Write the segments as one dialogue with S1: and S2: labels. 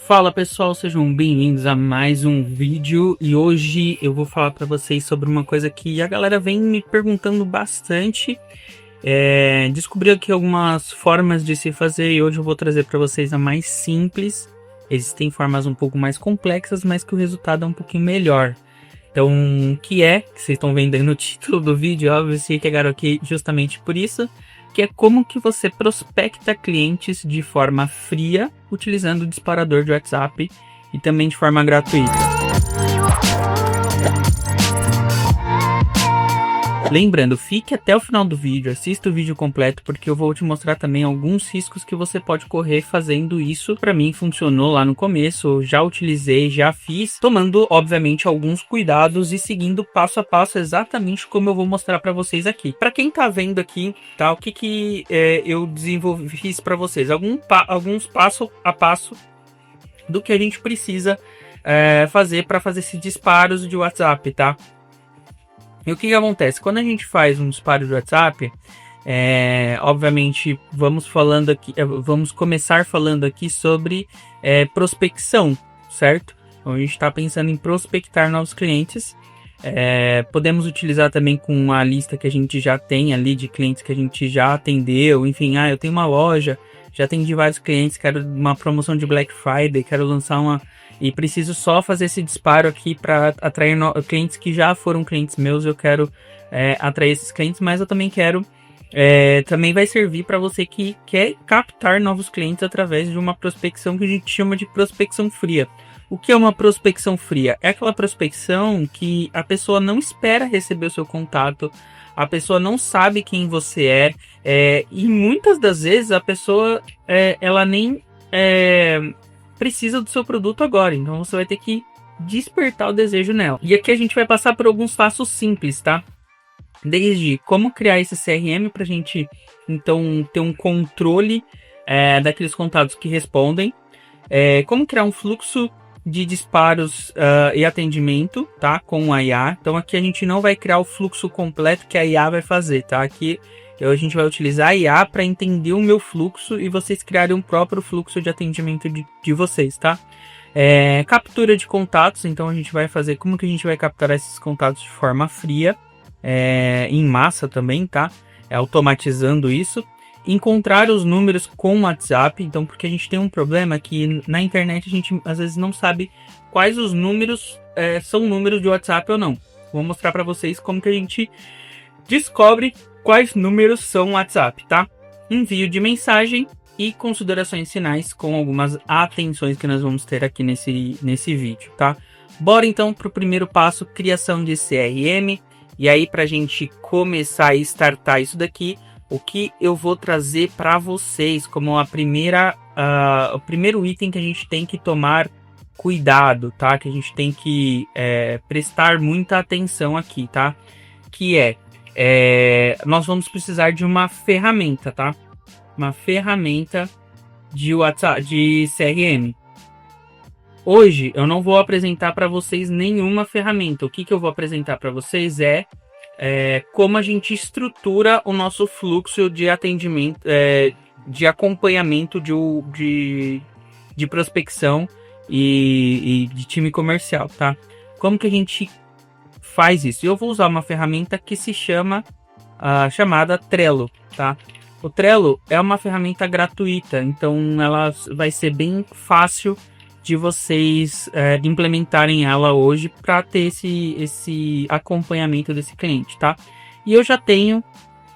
S1: Fala pessoal, sejam bem-vindos a mais um vídeo e hoje eu vou falar para vocês sobre uma coisa que a galera vem me perguntando bastante. Descobri aqui algumas formas de se fazer e hoje eu vou trazer para vocês a mais simples. Existem formas um pouco mais complexas, mas que o resultado é um pouquinho melhor. Então, que vocês estão vendo aí no título do vídeo, óbvio, se chegaram aqui justamente por isso, que é como que você prospecta clientes de forma fria, utilizando o disparador de WhatsApp e também de forma gratuita. Lembrando, fique até o final do vídeo, assista o vídeo completo, porque eu vou te mostrar também alguns riscos que você pode correr fazendo isso. Para mim funcionou lá no começo, já utilizei, já fiz, tomando obviamente alguns cuidados e seguindo passo a passo exatamente como eu vou mostrar para vocês aqui. Para quem tá vendo aqui, tá, o que eu fiz para vocês? Alguns passo a passo do que a gente precisa fazer para fazer esses disparos de WhatsApp, tá? E o que acontece? Quando a gente faz um disparo de WhatsApp, obviamente vamos começar falando aqui sobre prospecção, certo? Então a gente está pensando em prospectar novos clientes. Podemos utilizar também com a lista que a gente já tem ali de clientes que a gente já atendeu. Enfim, eu tenho uma loja, já atendi vários clientes, quero uma promoção de Black Friday, quero lançar uma... E preciso só fazer esse disparo aqui para atrair clientes que já foram clientes meus. Eu quero atrair esses clientes, mas eu também quero... também vai servir para você que quer captar novos clientes através de uma prospecção que a gente chama de prospecção fria. O que é uma prospecção fria? É aquela prospecção que a pessoa não espera receber o seu contato, a pessoa não sabe quem você e muitas das vezes a pessoa ela nem precisa do seu produto agora, então você vai ter que despertar o desejo nela. E aqui a gente vai passar por alguns passos simples, tá? Desde como criar esse CRM para a gente então ter um controle daqueles contatos que respondem, como criar um fluxo de disparos e atendimento, tá, com a IA. Então aqui a gente não vai criar o fluxo completo que a IA vai fazer, tá? Aqui a gente vai utilizar a IA para entender o meu fluxo e vocês criarem um próprio fluxo de atendimento de vocês, tá? Captura de contatos, então a gente vai fazer como que a gente vai capturar esses contatos de forma fria, em massa também, tá? Automatizando isso. Encontrar os números com o WhatsApp, então porque a gente tem um problema que na internet a gente às vezes não sabe quais os números são números de WhatsApp ou não. Vou mostrar para vocês como que a gente descobre quais números são WhatsApp, tá? Envio de mensagem e considerações finais com algumas atenções que nós vamos ter aqui nesse vídeo, tá? Bora então para o primeiro passo, criação de CRM. E aí para a gente começar a startar isso daqui, o que eu vou trazer para vocês como o primeiro item que a gente tem que tomar cuidado, tá? Que a gente tem que prestar muita atenção aqui, tá? Que nós vamos precisar de uma ferramenta, tá? Uma ferramenta de WhatsApp, de CRM. Hoje eu não vou apresentar para vocês nenhuma ferramenta. O que eu vou apresentar para vocês como a gente estrutura o nosso fluxo de atendimento, de acompanhamento de prospecção e de time comercial, tá? Como que a gente faz isso? Eu vou usar uma ferramenta que se chamada Trello, tá? O Trello é uma ferramenta gratuita, então ela vai ser bem fácil de vocês implementarem ela hoje para ter esse acompanhamento desse cliente, tá? E eu já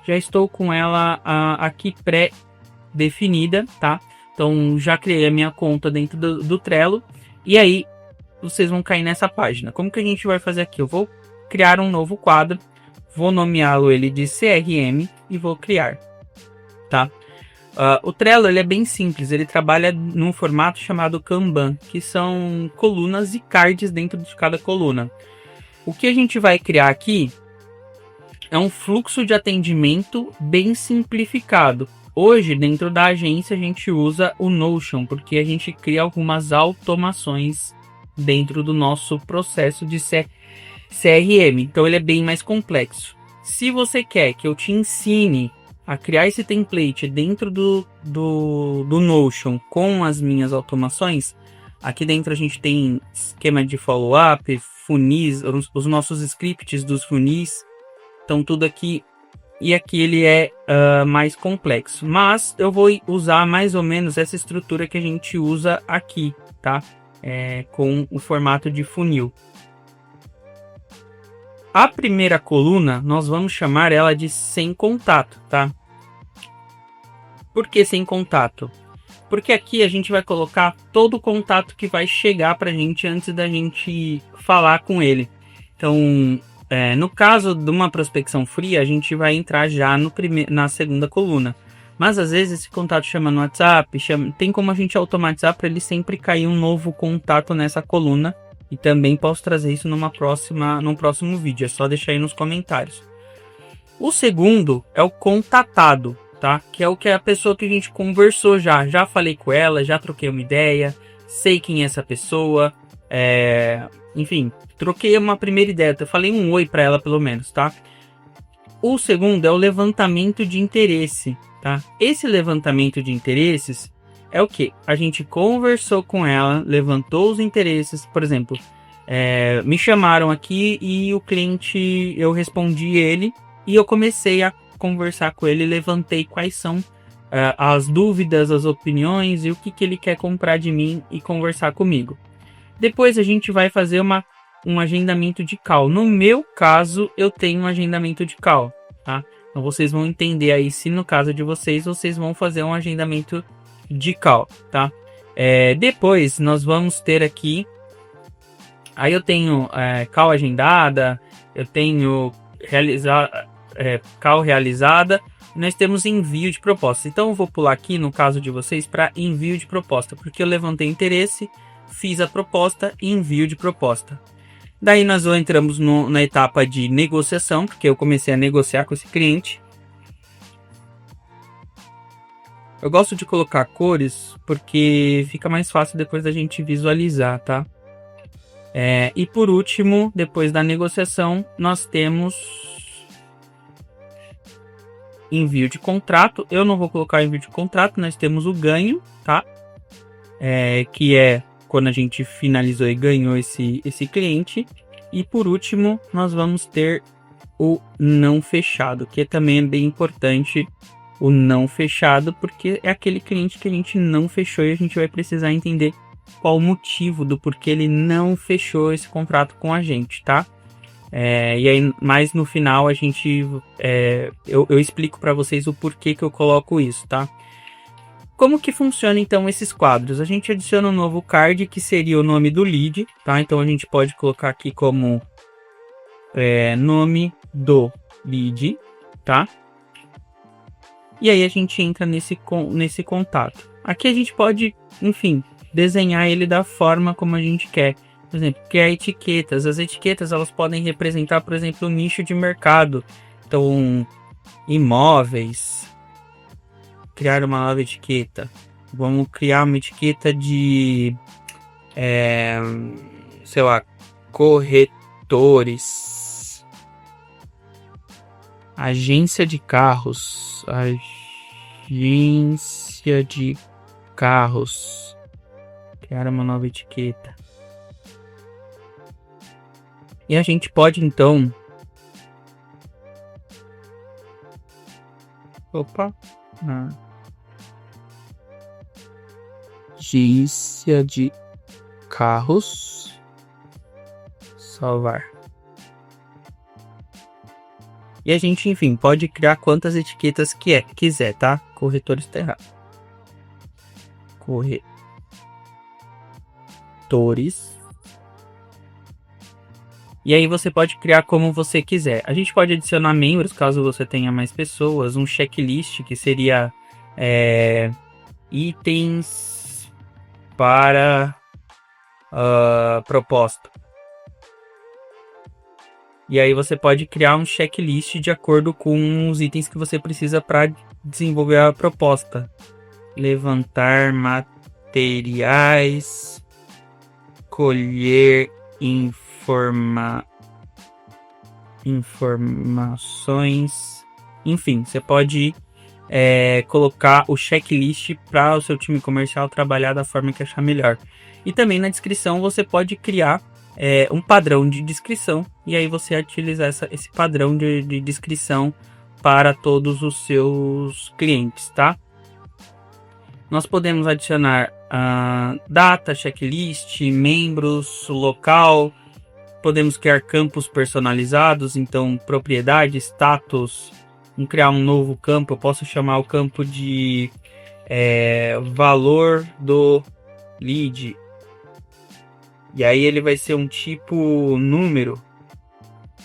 S1: estou com ela aqui pré-definida, tá? Então já criei a minha conta dentro do Trello e aí vocês vão cair nessa página. Como que a gente vai fazer aqui? Eu vou criar um novo quadro, vou nomeá-lo ele de CRM e vou criar, tá? O Trello ele é bem simples, ele trabalha num formato chamado Kanban, que são colunas e cards dentro de cada coluna. O que a gente vai criar aqui é um fluxo de atendimento bem simplificado. Hoje, dentro da agência, a gente usa o Notion, porque a gente cria algumas automações dentro do nosso processo de CRM. Então, ele é bem mais complexo. Se você quer que eu te ensine a criar esse template dentro do Notion com as minhas automações, Aqui dentro a gente tem esquema de follow-up, funis, os nossos scripts dos funis, então tudo aqui. E aqui ele é mais complexo, mas eu vou usar mais ou menos essa estrutura que a gente usa aqui, tá? Com o formato de funil. A primeira coluna, nós vamos chamar ela de sem contato, tá? Por que sem contato? Porque aqui a gente vai colocar todo o contato que vai chegar pra gente antes da gente falar com ele. Então, no caso de uma prospecção fria, a gente vai entrar já na segunda coluna. Mas às vezes esse contato chama no WhatsApp, tem como a gente automatizar para ele sempre cair um novo contato nessa coluna. E também posso trazer isso num próximo vídeo, é só deixar aí nos comentários. O segundo é o contatado, tá? Que é o que a pessoa que a gente conversou já falei com ela, já troquei uma ideia, sei quem é essa pessoa, enfim, troquei uma primeira ideia, eu falei um oi para ela pelo menos, tá? O segundo é o levantamento de interesse, tá? Esse levantamento de interesses é o que? A gente conversou com ela, levantou os interesses, por exemplo, me chamaram aqui e o cliente, eu respondi ele e eu comecei a conversar com ele, levantei quais são as dúvidas, as opiniões e o que ele quer comprar de mim e conversar comigo. Depois a gente vai fazer um agendamento de call. No meu caso, eu tenho um agendamento de call, tá? Então vocês vão entender aí se no caso de vocês vão fazer um agendamento de call, tá? Depois nós vamos ter aqui, aí eu tenho call agendada, eu tenho call realizada, nós temos envio de proposta. Então eu vou pular aqui no caso de vocês para envio de proposta, porque eu levantei interesse, fiz a proposta e envio de proposta. Daí nós entramos na etapa de negociação, porque eu comecei a negociar com esse cliente. Eu gosto de colocar cores porque fica mais fácil depois da gente visualizar, tá? E por último, depois da negociação, nós temos envio de contrato. Eu não vou colocar envio de contrato, nós temos o ganho, tá? Que é quando a gente finalizou e ganhou esse cliente. E por último, nós vamos ter o não fechado, que também é bem importante. O não fechado, porque é aquele cliente que a gente não fechou e a gente vai precisar entender qual o motivo do porquê ele não fechou esse contrato com a gente, tá? E aí, mais no final, a gente eu explico para vocês o porquê que eu coloco isso, tá? Como que funciona então esses quadros? A gente adiciona um novo card que seria o nome do lead, tá? Então a gente pode colocar aqui como nome do lead, tá? E aí a gente entra nesse contato. Aqui a gente pode, enfim, desenhar ele da forma como a gente quer. Por exemplo, criar etiquetas. As etiquetas elas podem representar, por exemplo, o nicho de mercado. Então, imóveis. Criar uma nova etiqueta. Vamos criar uma etiqueta de, sei lá, corretores. Agência de carros. Agência de carros. Criar uma nova etiqueta. E a gente pode então... Opa! Agência de carros. Salvar. E a gente, enfim, pode criar quantas etiquetas quiser, tá? Corretores está errado. Corretores. E aí você pode criar como você quiser. A gente pode adicionar membros, caso você tenha mais pessoas. Um checklist, que seria itens para proposta. E aí você pode criar um checklist de acordo com os itens que você precisa para desenvolver a proposta. Levantar materiais, colher informações. Enfim, você pode colocar o checklist para o seu time comercial trabalhar da forma que achar melhor. E também na descrição você pode criar um padrão de descrição, e aí você utiliza esse padrão de descrição para todos os seus clientes, tá? Nós podemos adicionar data, checklist, membros, local. Podemos criar campos personalizados, então propriedade, status. Vamos criar um novo campo. Eu posso chamar o campo de valor do lead. E aí ele vai ser um tipo número.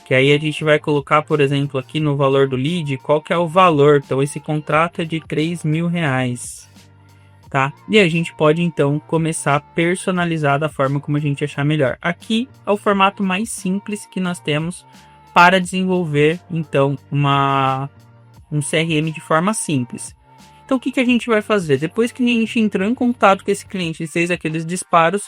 S1: Que aí a gente vai colocar, por exemplo, aqui no valor do lead, qual que é o valor. Então esse contrato é de R$3.000. Tá? E a gente pode então começar a personalizar da forma como a gente achar melhor. Aqui é o formato mais simples que nós temos para desenvolver então um CRM de forma simples. Então o que a gente vai fazer? Depois que a gente entrou em contato com esse cliente e fez aqueles disparos,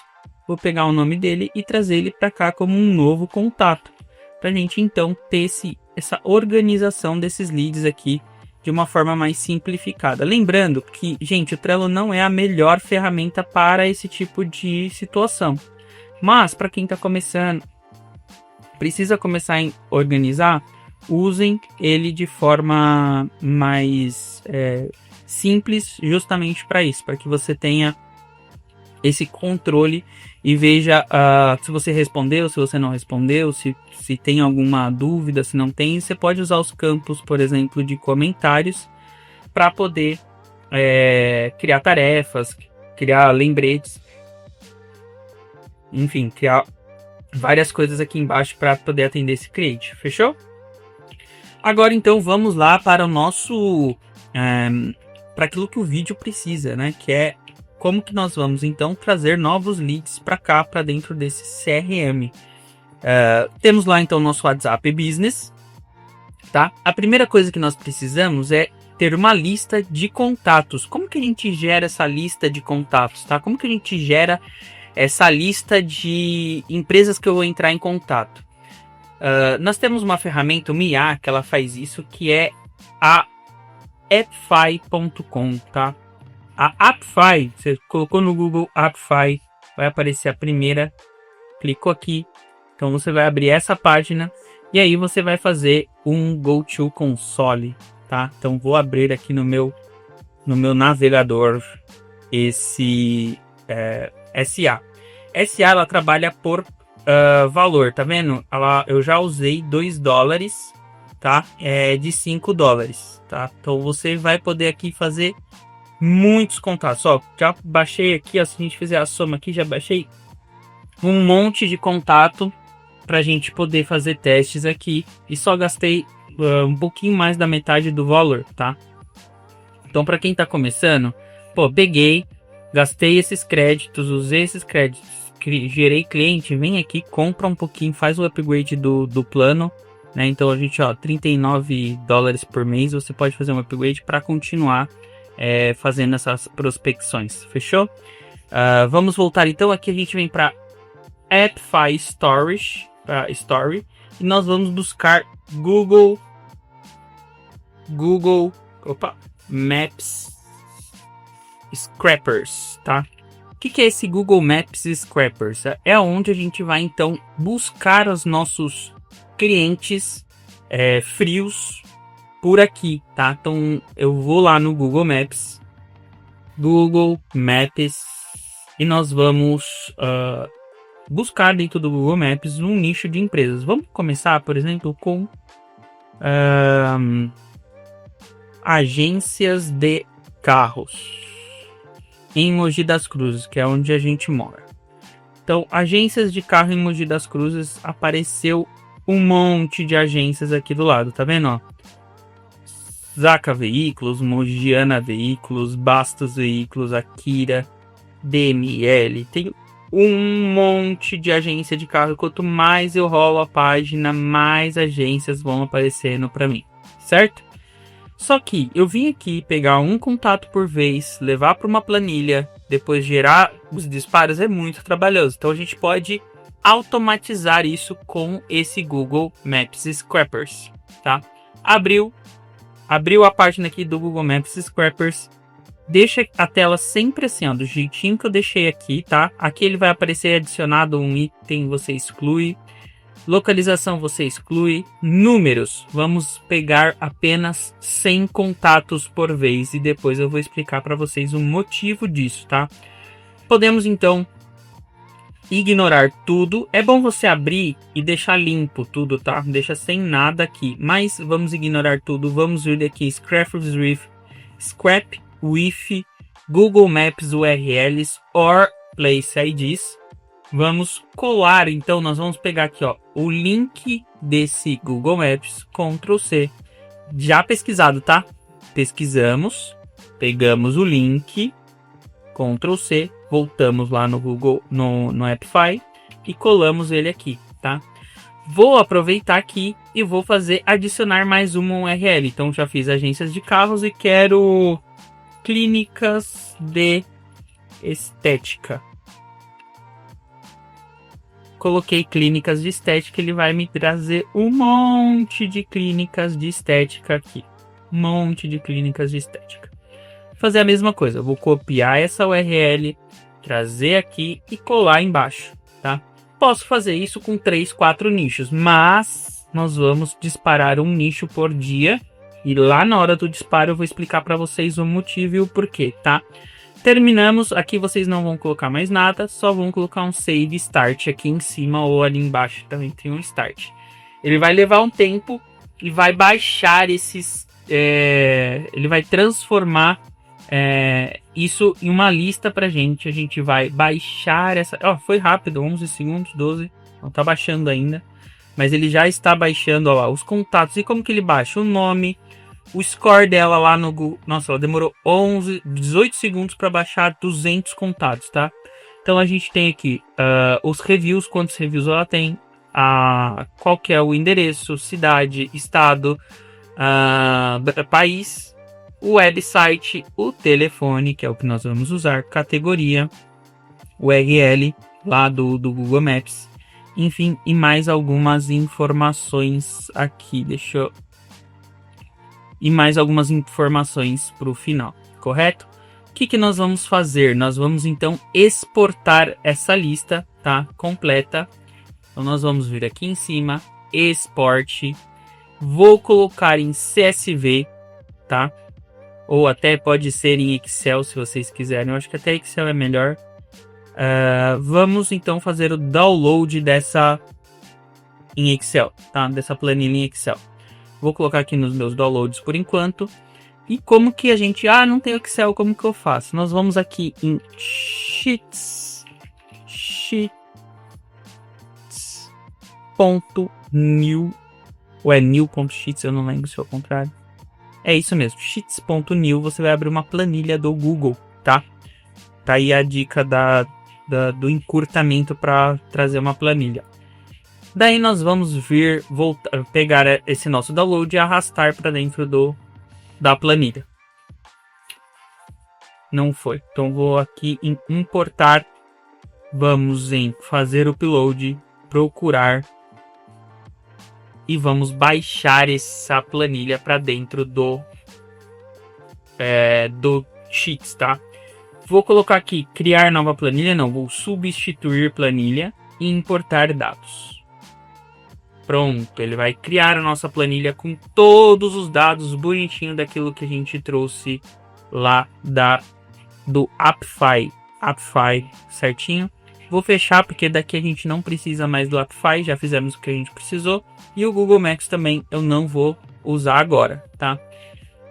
S1: vou pegar o nome dele e trazer ele para cá como um novo contato. Para a gente então ter essa organização desses leads aqui de uma forma mais simplificada. Lembrando que, gente, o Trello não é a melhor ferramenta para esse tipo de situação. Mas, para quem está começando, precisa começar a organizar, usem ele de forma mais simples, justamente para isso, para que você tenha esse controle e veja se você respondeu, se você não respondeu, se tem alguma dúvida, se não tem. Você pode usar os campos, por exemplo, de comentários para poder criar tarefas, criar lembretes, enfim, criar várias coisas aqui embaixo para poder atender esse cliente. Fechou? Agora então vamos lá para o nosso para aquilo que o vídeo precisa, né? Que é como que nós vamos então trazer novos leads para cá, para dentro desse CRM. Temos lá então o nosso WhatsApp Business, tá? A primeira coisa que nós precisamos é ter uma lista de contatos. Como que a gente gera essa lista de contatos, tá? Como que a gente gera essa lista de empresas que eu vou entrar em contato? Nós temos uma ferramenta, o Mia, que ela faz isso, que é a appfi.com, tá? A Appfi, você colocou no Google Appfi, vai aparecer a primeira, clicou aqui, então você vai abrir essa página e aí você vai fazer um GoTo Console, tá? Então vou abrir aqui no meu navegador esse SA. SA ela trabalha por valor, tá vendo? Eu já usei $2, tá? De $5, tá? Então você vai poder aqui fazer muitos contatos. Ó, já baixei aqui, ó, se a gente fizer a soma aqui, já baixei um monte de contato pra gente poder fazer testes aqui e só gastei um pouquinho mais da metade do valor, tá? Então para quem tá começando, peguei, gastei esses créditos, usei esses créditos, gerei cliente, vem aqui, compra um pouquinho, faz o upgrade do plano, né? Então a gente, $39 por mês, você pode fazer um upgrade para continuar fazendo essas prospecções, fechou? Vamos voltar então, aqui a gente vem para Appfi Story, e nós vamos buscar Google Maps Scrappers, tá? O que é esse Google Maps Scrappers? É onde a gente vai então buscar os nossos clientes frios por aqui, tá? Então eu vou lá no Google Maps, e nós vamos buscar dentro do Google Maps um nicho de empresas. Vamos começar, por exemplo, com agências de carros em Mogi das Cruzes, que é onde a gente mora. Então, agências de carro em Mogi das Cruzes, apareceu um monte de agências aqui do lado, tá vendo, ó? Zaca Veículos, Mogiana Veículos, Bastos Veículos, Akira, DML, tem um monte de agência de carro. Quanto mais eu rolo a página, mais agências vão aparecendo para mim, certo? Só que eu vim aqui pegar um contato por vez, levar para uma planilha, depois gerar os disparos, é muito trabalhoso. Então a gente pode automatizar isso com esse Google Maps Scrappers, tá? Abriu a página aqui do Google Maps Scrappers. Deixa a tela sempre assim, ó, do jeitinho que eu deixei aqui, tá? Aqui ele vai aparecer adicionado um item, você exclui. Localização você exclui. Números, vamos pegar apenas 100 contatos por vez e depois eu vou explicar para vocês o motivo disso, tá? Podemos então ignorar tudo. É bom você abrir e deixar limpo tudo, tá? Deixa sem nada aqui, mas vamos ignorar tudo. Vamos vir aqui Scrap with Google Maps URLs or Place IDs. Vamos colar, então nós vamos pegar aqui, ó, o link desse Google Maps, Ctrl C, já pesquisado, tá? Pesquisamos, pegamos o link, Ctrl C, voltamos lá no Google, no Appfy e colamos ele aqui, tá? Vou aproveitar aqui e vou fazer adicionar mais uma URL. Então já fiz agências de carros e quero clínicas de estética. Coloquei clínicas de estética, ele vai me trazer um monte de clínicas de estética aqui. Um monte de clínicas de estética. Vou fazer a mesma coisa, eu vou copiar essa URL, trazer aqui e colar embaixo, tá? Posso fazer isso com 3, 4 nichos, mas nós vamos disparar um nicho por dia. E lá na hora do disparo eu vou explicar para vocês o motivo e o porquê, tá? Terminamos, aqui vocês não vão colocar mais nada, só vão colocar um save start aqui em cima ou ali embaixo também tem um start. Ele vai levar um tempo e vai baixar esses... ele vai transformar isso em uma lista pra gente. A gente vai baixar essa... Ó, foi rápido, 11 segundos, 12, não tá baixando ainda. Mas ele já está baixando, ó lá, os contatos. E como que ele baixa? O nome, o score dela lá no Google. Nossa, ela demorou 18 segundos para baixar 200 contatos, tá? Então a gente tem aqui os reviews, quantos reviews ela tem, qual que é o endereço, cidade, estado, país, o website, o telefone, que é o que nós vamos usar, categoria, URL lá do Google Maps. Enfim, e mais algumas informações aqui, e mais algumas informações para o final, correto? O que nós vamos fazer? Nós vamos então exportar essa lista, tá? Completa. Então nós vamos vir aqui em cima, export. Vou colocar em CSV, tá? Ou até pode ser em Excel se vocês quiserem. Eu acho que até Excel é melhor. Vamos então fazer o download dessa em Excel, tá? Dessa planilha em Excel. Vou colocar aqui nos meus downloads por enquanto. E como que a gente... não tem Excel, como que eu faço? Nós vamos aqui em sheets.new ou é new.sheets, eu não lembro se é o contrário. É isso mesmo, sheets.new, você vai abrir uma planilha do Google, tá? Tá aí a dica do encurtamento para trazer uma planilha. Daí nós vamos pegar esse nosso download e arrastar para dentro da planilha. Não foi. Então vou aqui em importar. Vamos em fazer o upload, procurar e vamos baixar essa planilha para dentro do Sheets, tá? Vou colocar aqui criar nova planilha, não, vou substituir planilha e importar dados. Pronto, ele vai criar a nossa planilha com todos os dados bonitinho daquilo que a gente trouxe lá do Appfy certinho. Vou fechar porque daqui a gente não precisa mais do Appfy, já fizemos o que a gente precisou. E o Google Maps também eu não vou usar agora, tá?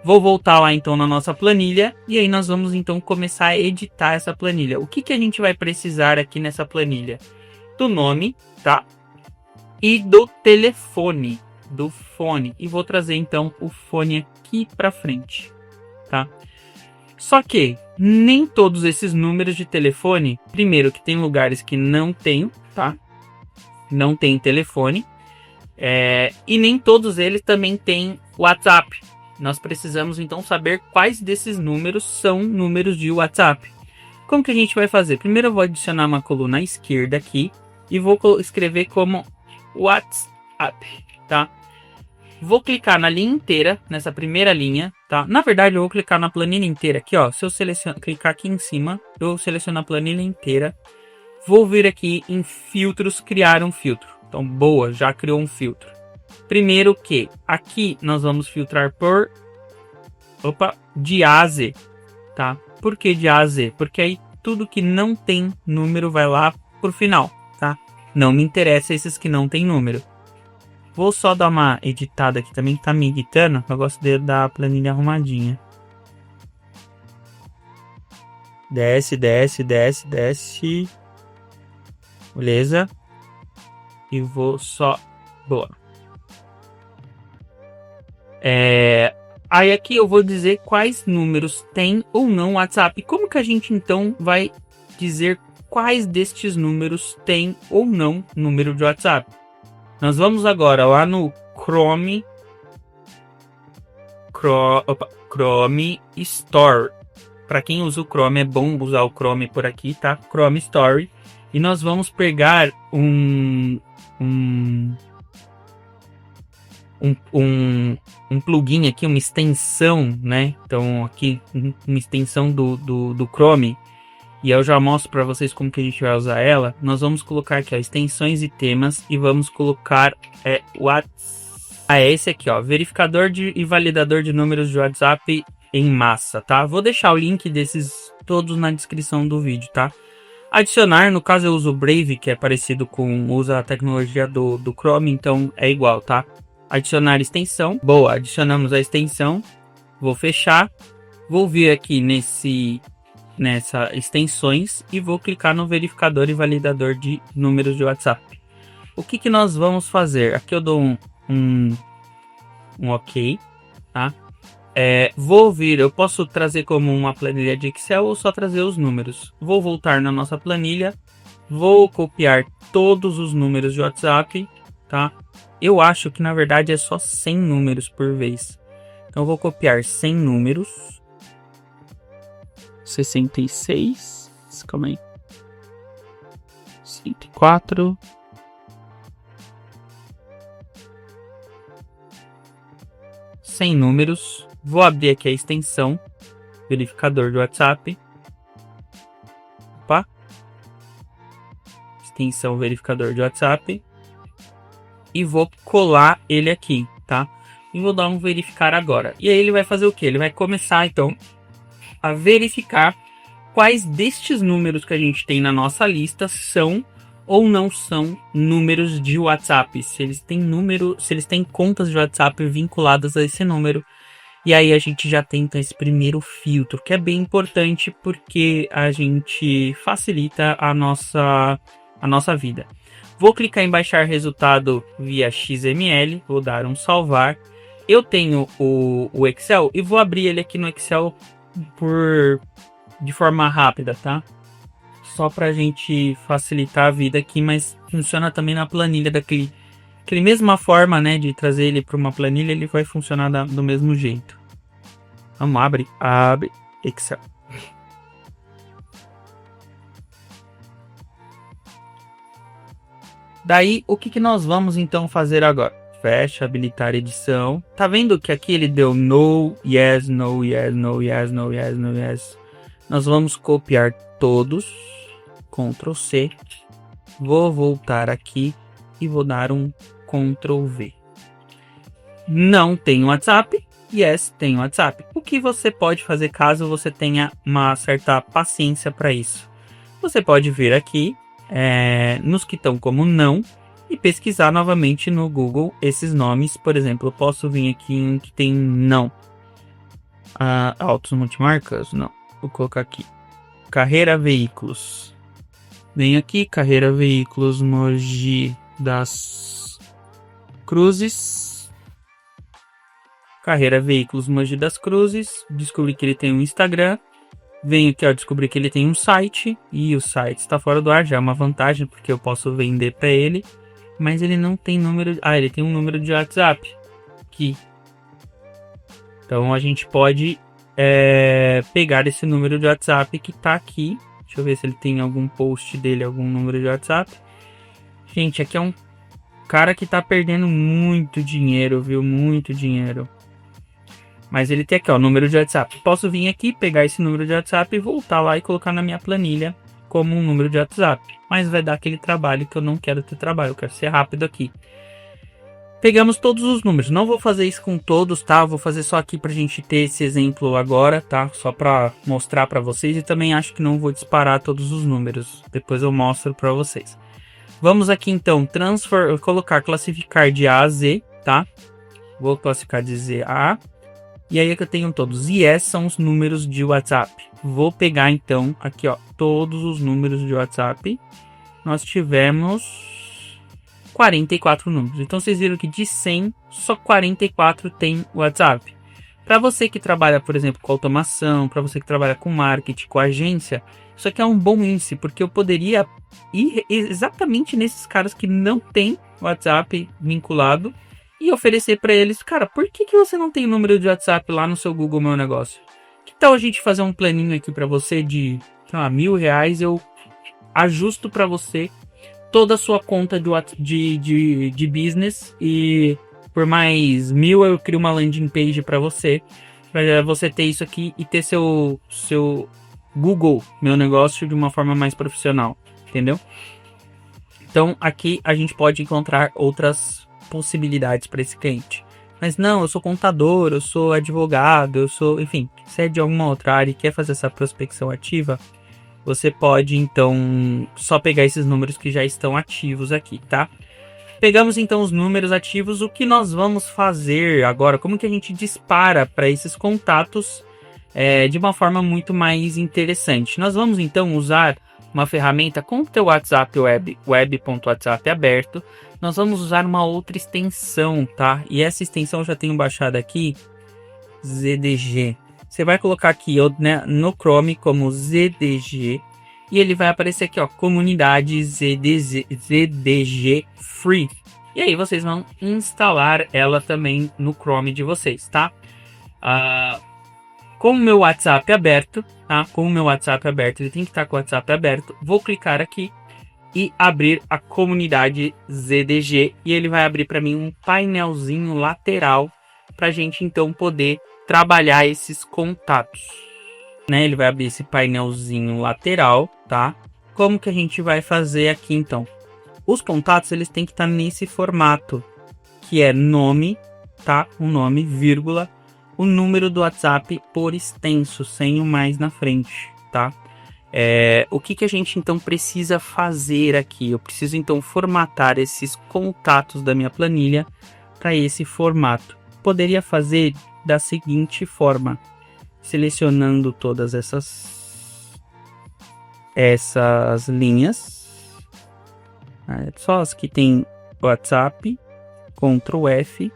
S1: Vou voltar lá então na nossa planilha e aí nós vamos então começar a editar essa planilha. O que a gente vai precisar aqui nessa planilha? Do nome, tá? E do telefone, do fone. E vou trazer então o fone aqui para frente, tá? Só que nem todos esses números de telefone, primeiro que tem lugares que não tem, tá? Não tem telefone. E nem todos eles também têm WhatsApp. Nós precisamos então saber quais desses números são números de WhatsApp. Como que a gente vai fazer? Primeiro eu vou adicionar uma coluna à esquerda aqui e vou escrever como WhatsApp, tá? Vou clicar na linha inteira, nessa primeira linha, tá? Na verdade, eu vou clicar na planilha inteira aqui, ó. Se eu clicar aqui em cima, eu seleciono a planilha inteira. Vou vir aqui em filtros, criar um filtro. Então, boa, já criou um filtro. Primeiro que aqui nós vamos filtrar por de A a Z, tá? Por que de A a Z? Porque aí tudo que não tem número vai lá pro final, tá? Não me interessa esses que não tem número. Vou só dar uma editada aqui também, que tá me irritando. Eu gosto de dar a planilha arrumadinha. Desce, desce, desce, desce. Beleza. E vou só... Boa. Aí aqui eu vou dizer quais números tem ou não WhatsApp. Como que a gente então vai dizer quais destes números tem ou não número de WhatsApp? Nós vamos agora lá no Chrome Store. Para quem usa o Chrome, é bom usar o Chrome por aqui, tá? Chrome Store. E nós vamos pegar um plugin aqui, uma extensão, né? Então aqui uma extensão do Chrome. E eu já mostro para vocês como que a gente vai usar ela. Nós vamos colocar aqui, ó, extensões e temas. E vamos colocar esse aqui, ó, verificador e validador de números de WhatsApp em massa, tá? Vou deixar o link desses todos na descrição do vídeo, tá? Adicionar, no caso eu uso o Brave, que é parecido com, usa a tecnologia do Chrome, então é igual, tá? Adicionar extensão. Boa, adicionamos a extensão. Vou fechar. Vou vir aqui nessa extensões e vou clicar no verificador e validador de números de WhatsApp. O que nós vamos fazer? Aqui eu dou um OK, tá? Eu posso trazer como uma planilha de Excel ou só trazer os números. Vou voltar na nossa planilha, vou copiar todos os números de WhatsApp, tá? Eu acho que na verdade é só 100 números por vez. Então eu vou copiar 100 números. 66, calma aí, 104, 100 números. Vou abrir aqui a extensão verificador do WhatsApp. Extensão verificador de WhatsApp. E vou colar ele aqui, tá? E vou dar um verificar agora. E aí ele vai fazer o que? Ele vai começar então a verificar quais destes números que a gente tem na nossa lista são ou não são números de WhatsApp. Se eles têm contas de WhatsApp vinculadas a esse número. E aí a gente já tem então esse primeiro filtro, que é bem importante porque a gente facilita a nossa vida. Vou clicar em baixar resultado via XML, vou dar um salvar. Eu tenho o Excel e vou abrir ele aqui no Excel de forma rápida, tá? Só pra gente facilitar a vida aqui, mas funciona também na planilha daquele mesma forma, né, de trazer ele para uma planilha, ele vai funcionar do mesmo jeito. Vamos, abre Excel. Daí, o que nós vamos então fazer agora? Fecha, habilitar edição. Tá vendo que aqui ele deu no, yes, no, yes, no, yes, no, yes, no, yes. Nós vamos copiar todos. Ctrl C. Vou voltar aqui e vou dar um Ctrl V. Não tem WhatsApp? Yes, tem WhatsApp. O que você pode fazer caso você tenha uma certa paciência para isso? Você pode vir aqui nos que estão como não e pesquisar novamente no Google esses nomes. Por exemplo, eu posso vir aqui em que tem não. Autos multimarcas? Não. Vou colocar aqui. Carreira Veículos. Vem aqui, Carreira Veículos Mogi das Cruzes. Carreira Veículos Mogi das Cruzes. Descobri que ele tem um Instagram. Venho aqui, ó, descobrir que ele tem um site. E o site está fora do ar, já é uma vantagem, porque eu posso vender para ele. Mas ele não tem número... ele tem um número de WhatsApp. Aqui. Então a gente pode pegar esse número de WhatsApp que tá aqui. Deixa eu ver se ele tem algum post dele, algum número de WhatsApp. Gente, aqui é um Cara que tá perdendo muito dinheiro, viu? Muito dinheiro. Mas ele tem aqui, ó, número de WhatsApp. Posso vir aqui, pegar esse número de WhatsApp e voltar lá e colocar na minha planilha como um número de WhatsApp. Mas vai dar aquele trabalho que eu não quero ter trabalho, eu quero ser rápido aqui. Pegamos todos os números. Não vou fazer isso com todos, tá? Vou fazer só aqui pra gente ter esse exemplo agora, tá? Só pra mostrar pra vocês. E também acho que não vou disparar todos os números. Depois eu mostro pra vocês. Vamos aqui então, classificar de A a Z, tá? Vou classificar de Z a A. E aí é que eu tenho todos. E esses são os números de WhatsApp. Vou pegar então aqui, ó, todos os números de WhatsApp. Nós tivemos 44 números. Então vocês viram que de 100, só 44 tem WhatsApp. Para você que trabalha, por exemplo, com automação, para você que trabalha com marketing, com agência, isso aqui é um bom índice, porque eu poderia ir exatamente nesses caras que não tem WhatsApp vinculado e oferecer para eles, cara, por que você não tem o número de WhatsApp lá no seu Google Meu Negócio? Que tal a gente fazer um planinho aqui para você de, sei lá, R$1.000, eu ajusto para você toda a sua conta de business e por mais 1.000 eu crio uma landing page para você ter isso aqui e ter seu Google Meu Negócio de uma forma mais profissional, entendeu? Então aqui a gente pode encontrar outras possibilidades para esse cliente. Mas não, eu sou contador, eu sou advogado, eu sou, enfim, se é de alguma outra área e quer fazer essa prospecção ativa, você pode então só pegar esses números que já estão ativos aqui, tá? Pegamos então os números ativos, o que nós vamos fazer agora? Como que a gente dispara para esses contatos de uma forma muito mais interessante? Nós vamos então usar uma ferramenta com o teu WhatsApp web.whatsapp aberto. Nós vamos usar uma outra extensão, tá? E essa extensão eu já tenho baixada aqui, ZDG. Você vai colocar aqui no Chrome como ZDG e ele vai aparecer aqui, ó, comunidade ZDG Free. E aí vocês vão instalar ela também no Chrome de vocês, tá? Com o meu WhatsApp aberto, tá? Com o meu WhatsApp aberto, ele tem que estar com o WhatsApp aberto. Vou clicar aqui e abrir a comunidade ZDG e ele vai abrir para mim um painelzinho lateral para a gente então poder trabalhar esses contatos, né? Ele vai abrir esse painelzinho lateral, tá? Como que a gente vai fazer aqui então? Os contatos eles têm que estar nesse formato, que é nome, tá? O nome, vírgula, o número do WhatsApp por extenso, sem o mais na frente, tá? O que a gente então precisa fazer aqui? Eu preciso então formatar esses contatos da minha planilha para esse formato. Poderia fazer da seguinte forma, selecionando todas essas linhas, só as que tem WhatsApp, Ctrl F,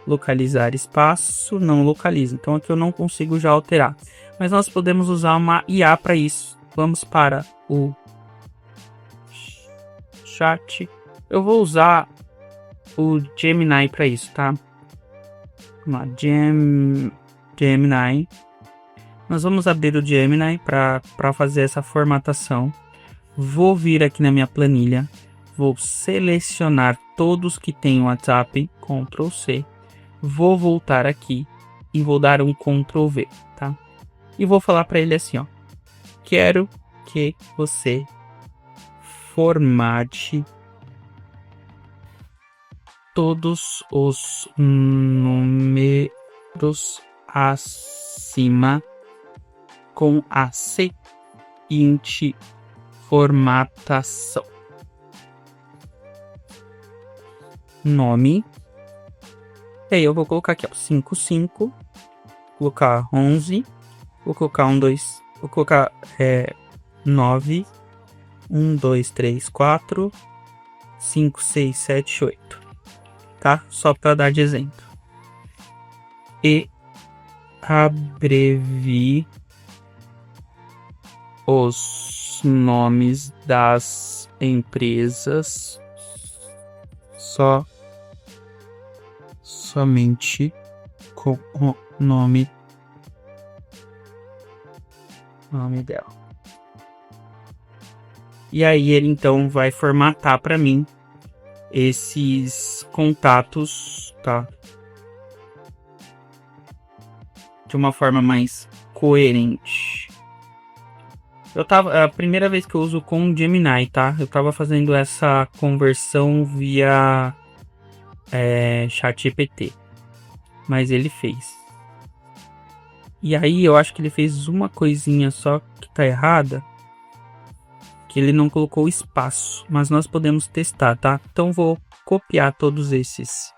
S1: localizar espaço, não localiza. Então aqui eu não consigo já alterar, mas nós podemos usar uma IA para isso. Vamos para o chat. Eu vou usar o Gemini para isso, tá? Vamos lá, Gemini. Nós vamos abrir o Gemini para fazer essa formatação. Vou vir aqui na minha planilha. Vou selecionar todos que tem WhatsApp, Ctrl C. Vou voltar aqui e vou dar um Ctrl V, tá? E vou falar para ele assim, ó. Quero que você formate todos os números acima com a seguinte formatação: nome. E aí eu vou colocar aqui, ó, 55, vou colocar 11, vou colocar 9, 1, 2, 3, 4, 5, 6, 7, 8, tá? Só para dar de exemplo. E abrevi os nomes das empresas somente com o nome dela. E aí ele então vai formatar para mim esses contatos, tá? De uma forma mais coerente. A primeira vez que eu uso com o Gemini, tá? Eu tava fazendo essa conversão via ChatGPT, mas ele fez. E aí eu acho que ele fez uma coisinha só que tá errada, que ele não colocou espaço, mas nós podemos testar, tá? Então vou copiar todos esses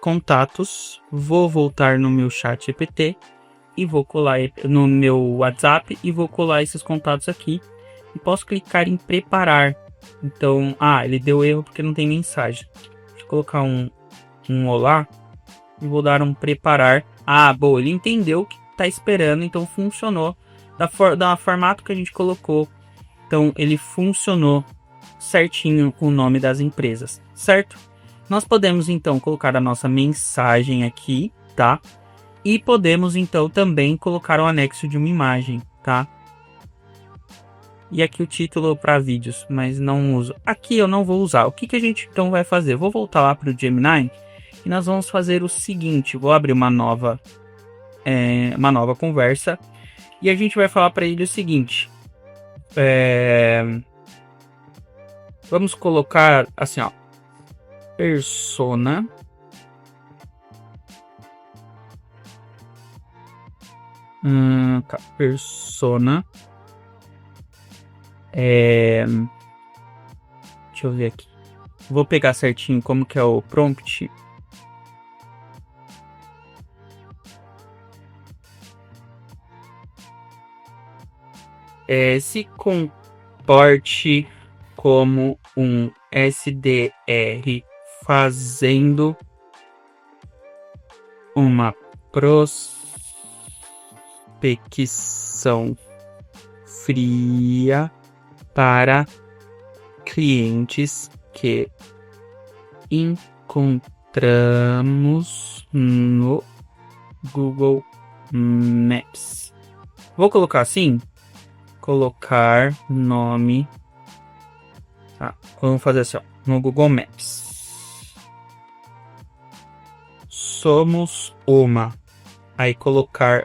S1: contatos, vou voltar no meu ChatGPT e vou colar no meu WhatsApp e vou colar esses contatos aqui e posso clicar em preparar. Então, ele deu erro porque não tem mensagem. Deixa eu colocar um olá e vou dar um preparar. Boa, ele entendeu o que tá esperando, então funcionou da formato que a gente colocou. Então ele funcionou certinho com o nome das empresas, certo? Nós podemos então colocar a nossa mensagem aqui, tá? E podemos então também colocar o anexo de uma imagem, tá? E aqui o título para vídeos, mas não uso. Aqui eu não vou usar. O que a gente então vai fazer? Vou voltar lá para o Gemini e nós vamos fazer o seguinte. Vou abrir uma nova conversa e a gente vai falar para ele o seguinte. Vamos colocar assim, ó. Persona. Persona. Deixa eu ver aqui. Vou pegar certinho como que é o prompt. Se comporte como um SDR fazendo uma prospecção fria para clientes que encontramos no Google Maps. Vou colocar assim. Colocar nome. Tá, vamos fazer assim, ó, no Google Maps. Somos uma. Aí colocar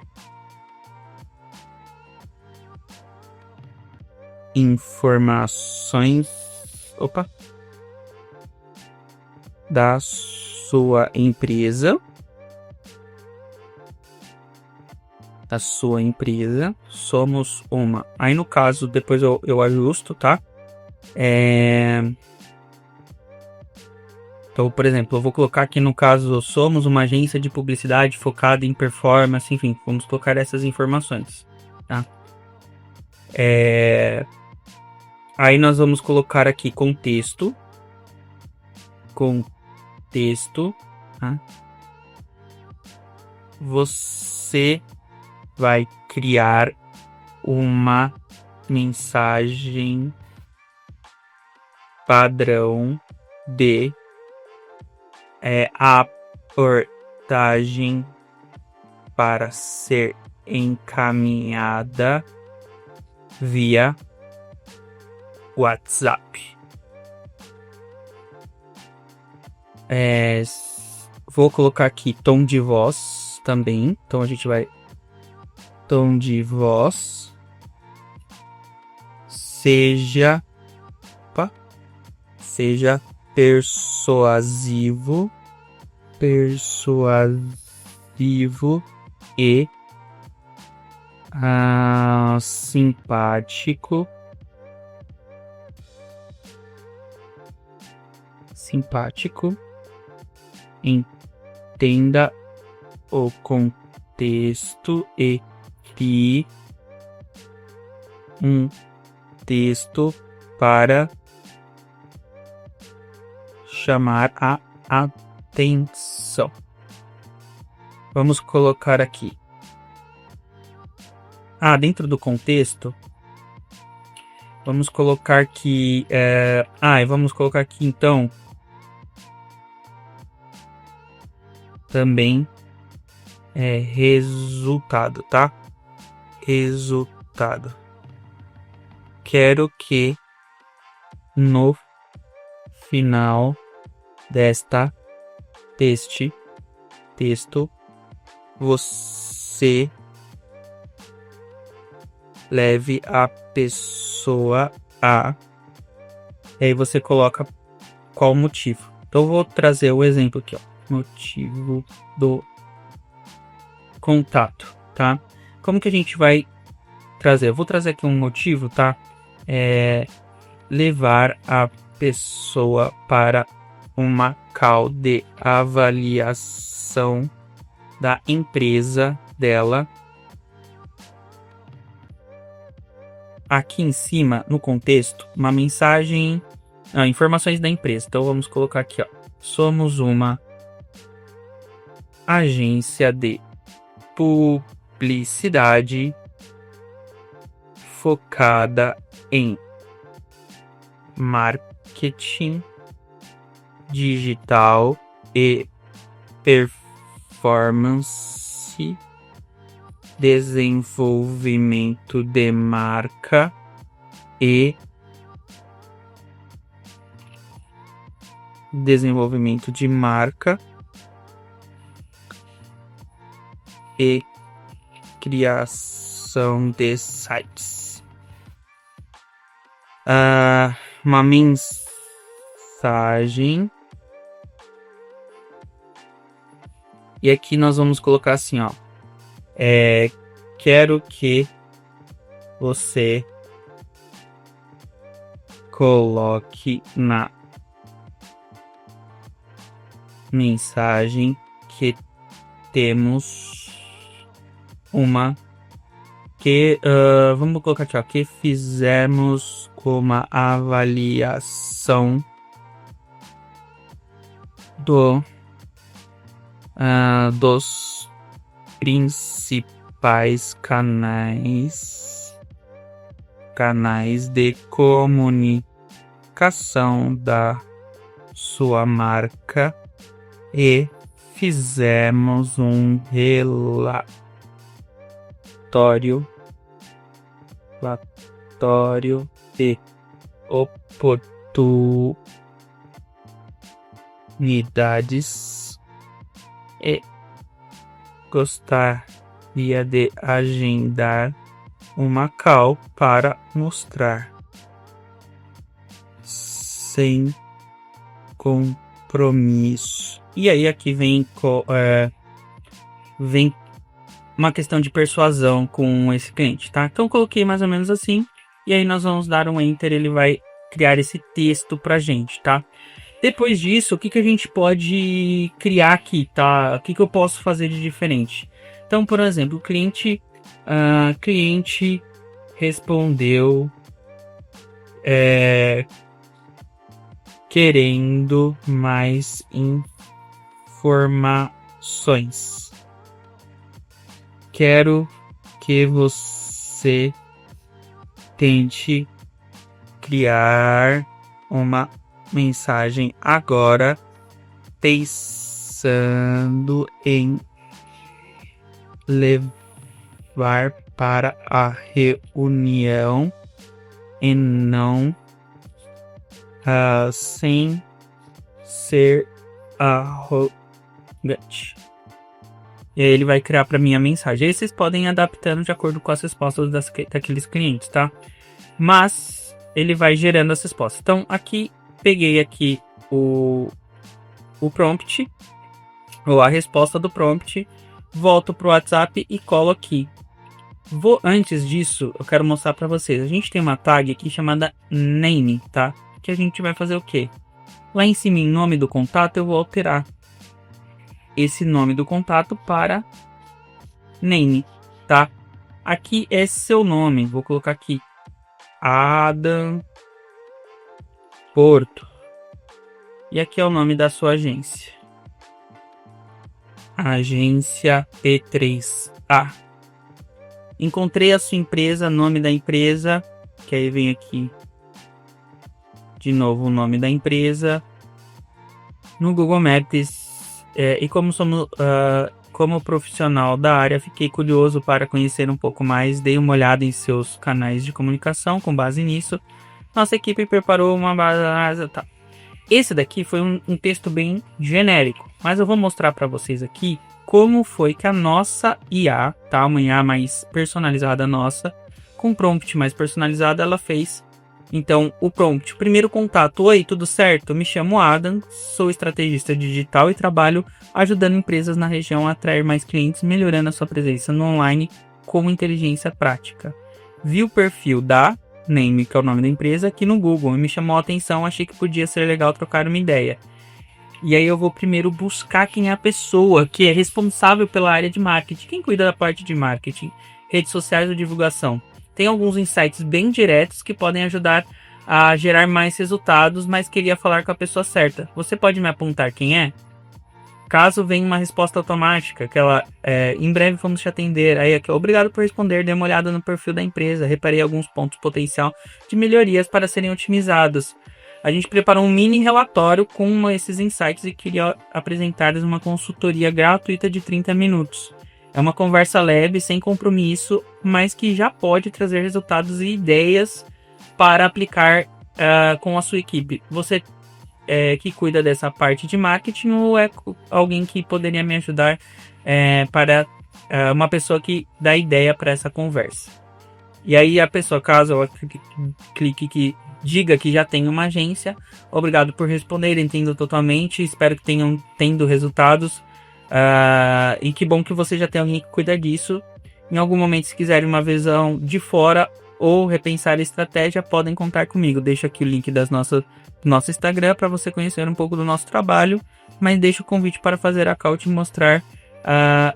S1: informações. Da sua empresa. Somos uma. Aí no caso, depois eu ajusto, tá? Então, por exemplo, eu vou colocar aqui no caso, somos uma agência de publicidade focada em performance, enfim, vamos colocar essas informações, tá? Aí nós vamos colocar aqui contexto, tá? Você vai criar uma mensagem padrão de abordagem para ser encaminhada via WhatsApp. Vou colocar aqui tom de voz também. Então a gente vai tom de voz seja persuasivo e simpático. Entenda o contexto e crie um texto para chamar a atenção. Vamos colocar aqui. Dentro do contexto, vamos colocar que vamos colocar aqui então também resultado, tá? Resultado. Quero que no final deste texto, você leve a pessoa a... E aí você coloca qual o motivo. Então eu vou trazer o exemplo aqui, ó. Motivo do contato, tá? Como que a gente vai trazer? Eu vou trazer aqui um motivo, tá? Levar a pessoa para uma call de avaliação da empresa dela. Aqui em cima, no contexto, uma mensagem, informações da empresa. Então vamos colocar aqui, ó. Somos uma agência de publicidade focada em marketing digital e performance, desenvolvimento de marca e desenvolvimento de marca e criação de sites. Uma mensagem. E aqui nós vamos colocar assim, ó. Quero que você coloque na mensagem que temos uma vamos colocar aqui, ó, que fizemos uma avaliação dos principais canais de comunicação da sua marca e fizemos um relatório de oportunidades e gostaria de agendar uma call para mostrar sem compromisso. E aí aqui vem uma questão de persuasão com esse cliente, tá? Então coloquei mais ou menos assim, e aí nós vamos dar um enter, ele vai criar esse texto pra gente, tá? Depois disso, o que a gente pode criar aqui, tá? O que eu posso fazer de diferente? Então, por exemplo, o cliente respondeu querendo mais informações. Quero que você tente criar uma mensagem agora, pensando em levar para a reunião e não sem ser arrogante. E aí ele vai criar para mim a mensagem. Aí vocês podem ir adaptando de acordo com as respostas daqueles clientes, tá? Mas ele vai gerando as respostas. Então aqui, peguei aqui o prompt, ou a resposta do prompt, volto pro WhatsApp e colo aqui. Antes disso, eu quero mostrar para vocês. A gente tem uma tag aqui chamada name, tá? Que a gente vai fazer o quê? Lá em cima, em nome do contato, eu vou alterar esse nome do contato para name, tá? Aqui é seu nome, vou colocar aqui Adam Porto. E aqui é o nome da sua agência. Agência P3A. Encontrei a sua empresa, nome da empresa, que aí vem aqui de novo o nome da empresa no Google Maps. E como profissional da área, fiquei curioso para conhecer um pouco mais. Dei uma olhada em seus canais de comunicação. Com base nisso, nossa equipe preparou uma base. Tá. Esse daqui foi um texto bem genérico, mas eu vou mostrar para vocês aqui como foi que a nossa IA, tá? Uma IA mais personalizada nossa, com prompt mais personalizado, ela fez. Então, o prompt, primeiro contato: oi, tudo certo? Me chamo Adam, sou estrategista digital e trabalho ajudando empresas na região a atrair mais clientes, melhorando a sua presença no online com inteligência prática. Vi o perfil da Name, que é o nome da empresa, aqui no Google e me chamou a atenção, achei que podia ser legal trocar uma ideia. E aí eu vou primeiro buscar quem é a pessoa que é responsável pela área de marketing, quem cuida da parte de marketing, redes sociais ou divulgação. Tem alguns insights bem diretos que podem ajudar a gerar mais resultados, mas queria falar com a pessoa certa. Você pode me apontar quem é? Caso venha uma resposta automática, aquela, em breve vamos te atender. Aí aqui, obrigado por responder, dê uma olhada no perfil da empresa, reparei alguns pontos potencial de melhorias para serem otimizados. A gente preparou um mini relatório com esses insights e queria apresentar-lhes uma consultoria gratuita de 30 minutos. É uma conversa leve, sem compromisso, mas que já pode trazer resultados e ideias para aplicar com a sua equipe. Você que cuida dessa parte de marketing ou é alguém que poderia me ajudar para uma pessoa que dá ideia para essa conversa? E aí a pessoa, caso ela clique que diga que já tem uma agência, obrigado por responder, entendo totalmente, espero que tenham tendo resultados. E que bom que você já tem alguém que cuida disso. Em algum momento, se quiserem uma visão de fora ou repensar a estratégia, podem contar comigo. Deixo aqui o link do nosso Instagram para você conhecer um pouco do nosso trabalho, mas deixo o convite para fazer a call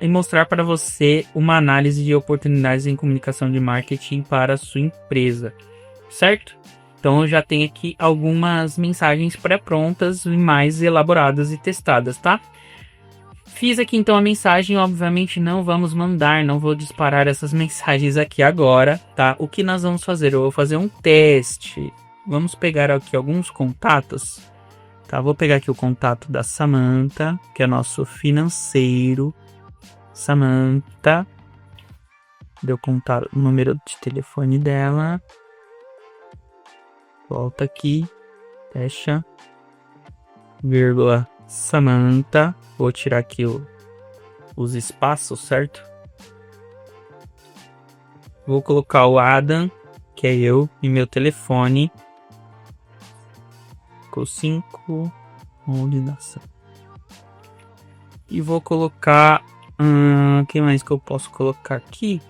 S1: e mostrar para você uma análise de oportunidades em comunicação de marketing para a sua empresa, certo? Então eu já tenho aqui algumas mensagens pré-prontas e mais elaboradas e testadas, tá? Fiz aqui então a mensagem, obviamente não vou disparar essas mensagens aqui agora, tá? O que nós vamos fazer? Eu vou fazer um teste. Vamos pegar aqui alguns contatos, tá? Vou pegar aqui o contato da Samantha, que é nosso financeiro. Samantha. Deu contar o número de telefone dela. Volta aqui. Fecha. Vírgula. Samantha. Vou tirar aqui os espaços, certo? Vou colocar o Adam, que é eu, e meu telefone. Ficou 5. Validação. E vou colocar... o que mais que eu posso colocar aqui?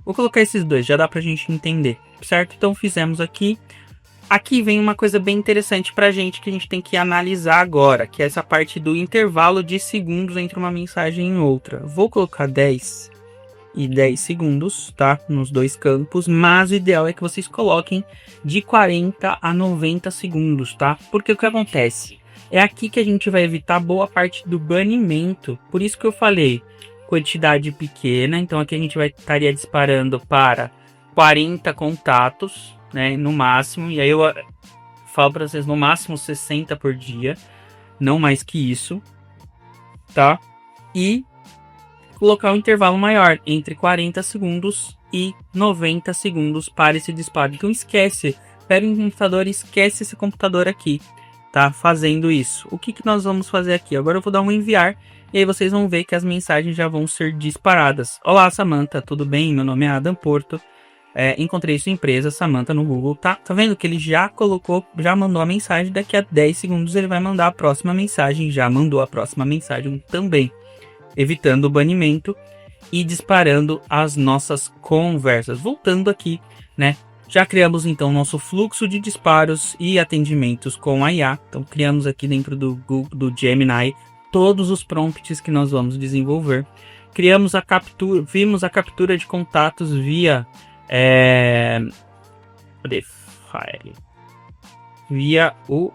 S1: Vou colocar esses dois, já dá pra gente entender, certo? Então fizemos aqui. Aqui vem uma coisa bem interessante pra gente que a gente tem que analisar agora, que é essa parte do intervalo de segundos entre uma mensagem e outra. Vou colocar 10 e 10 segundos, tá? Nos dois campos, mas o ideal é que vocês coloquem de 40 a 90 segundos, tá? Porque o que acontece? É aqui que a gente vai evitar boa parte do banimento. Por isso que eu falei quantidade pequena. Então aqui a gente estaria disparando para 40 contatos, né, no máximo. E aí eu falo para vocês, no máximo 60 por dia, não mais que isso, tá? E colocar um intervalo maior, entre 40 segundos e 90 segundos para esse disparo. Então esquece, pega um computador e esquece esse computador aqui, tá? Fazendo isso. O que nós vamos fazer aqui? Agora eu vou dar um enviar e aí vocês vão ver que as mensagens já vão ser disparadas. Olá, Samantha, tudo bem? Meu nome é Adam Porto. Encontrei sua empresa, Samantha, no Google. Tá vendo que ele já mandou a mensagem. Daqui a 10 segundos ele vai mandar a próxima mensagem. Já mandou a próxima mensagem também, evitando o banimento e disparando as nossas conversas. Voltando aqui, né? Já criamos então nosso fluxo de disparos e atendimentos com a IA. Então criamos aqui dentro do Google, do Gemini, todos os prompts que nós vamos desenvolver. Criamos a captura, vimos a captura de contatos via via o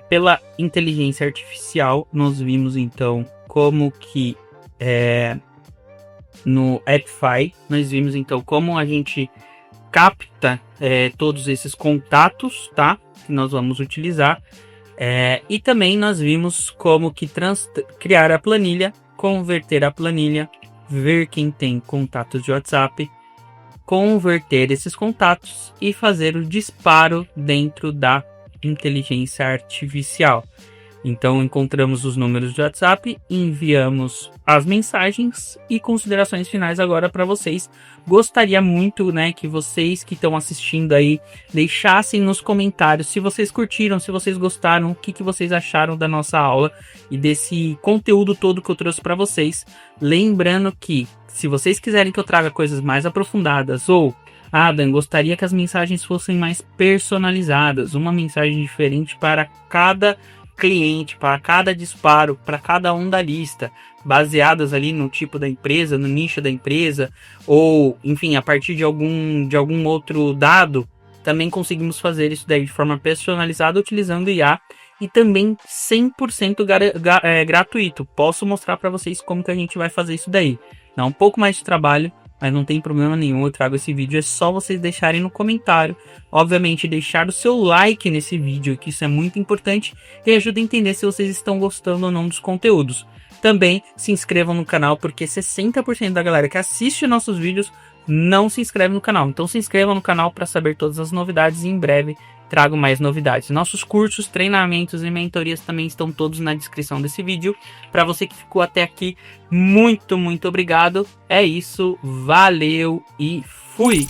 S1: pela inteligência artificial. Nós vimos então como que no Appify nós vimos então como a gente capta todos esses contatos, tá? Que nós vamos utilizar, e também nós vimos como que criar a planilha, converter a planilha, ver quem tem contatos de WhatsApp converter esses contatos e fazer o disparo dentro da inteligência artificial. Então, encontramos os números de WhatsApp, enviamos as mensagens e considerações finais agora para vocês. Gostaria muito, né, que vocês que estão assistindo aí deixassem nos comentários se vocês curtiram, se vocês gostaram, o que vocês acharam da nossa aula e desse conteúdo todo que eu trouxe para vocês. Lembrando que, se vocês quiserem que eu traga coisas mais aprofundadas ou Dan, gostaria que as mensagens fossem mais personalizadas, uma mensagem diferente para cada cliente, para cada disparo, para cada um da lista, baseadas ali no tipo da empresa, no nicho da empresa, ou enfim, a partir de algum outro dado, também conseguimos fazer isso daí de forma personalizada utilizando IA e também 100% gratuito. Posso mostrar para vocês como que a gente vai fazer isso daí. Dá um pouco mais de trabalho, mas não tem problema nenhum, eu trago esse vídeo, é só vocês deixarem no comentário, obviamente deixar o seu like nesse vídeo, que isso é muito importante e ajuda a entender se vocês estão gostando ou não dos conteúdos. Também se inscrevam no canal, porque 60% da galera que assiste nossos vídeos não se inscreve no canal, então se inscrevam no canal para saber todas as novidades e em breve trago mais novidades. Nossos cursos, treinamentos e mentorias também estão todos na descrição desse vídeo. Para você que ficou até aqui, muito obrigado. É isso, valeu e fui!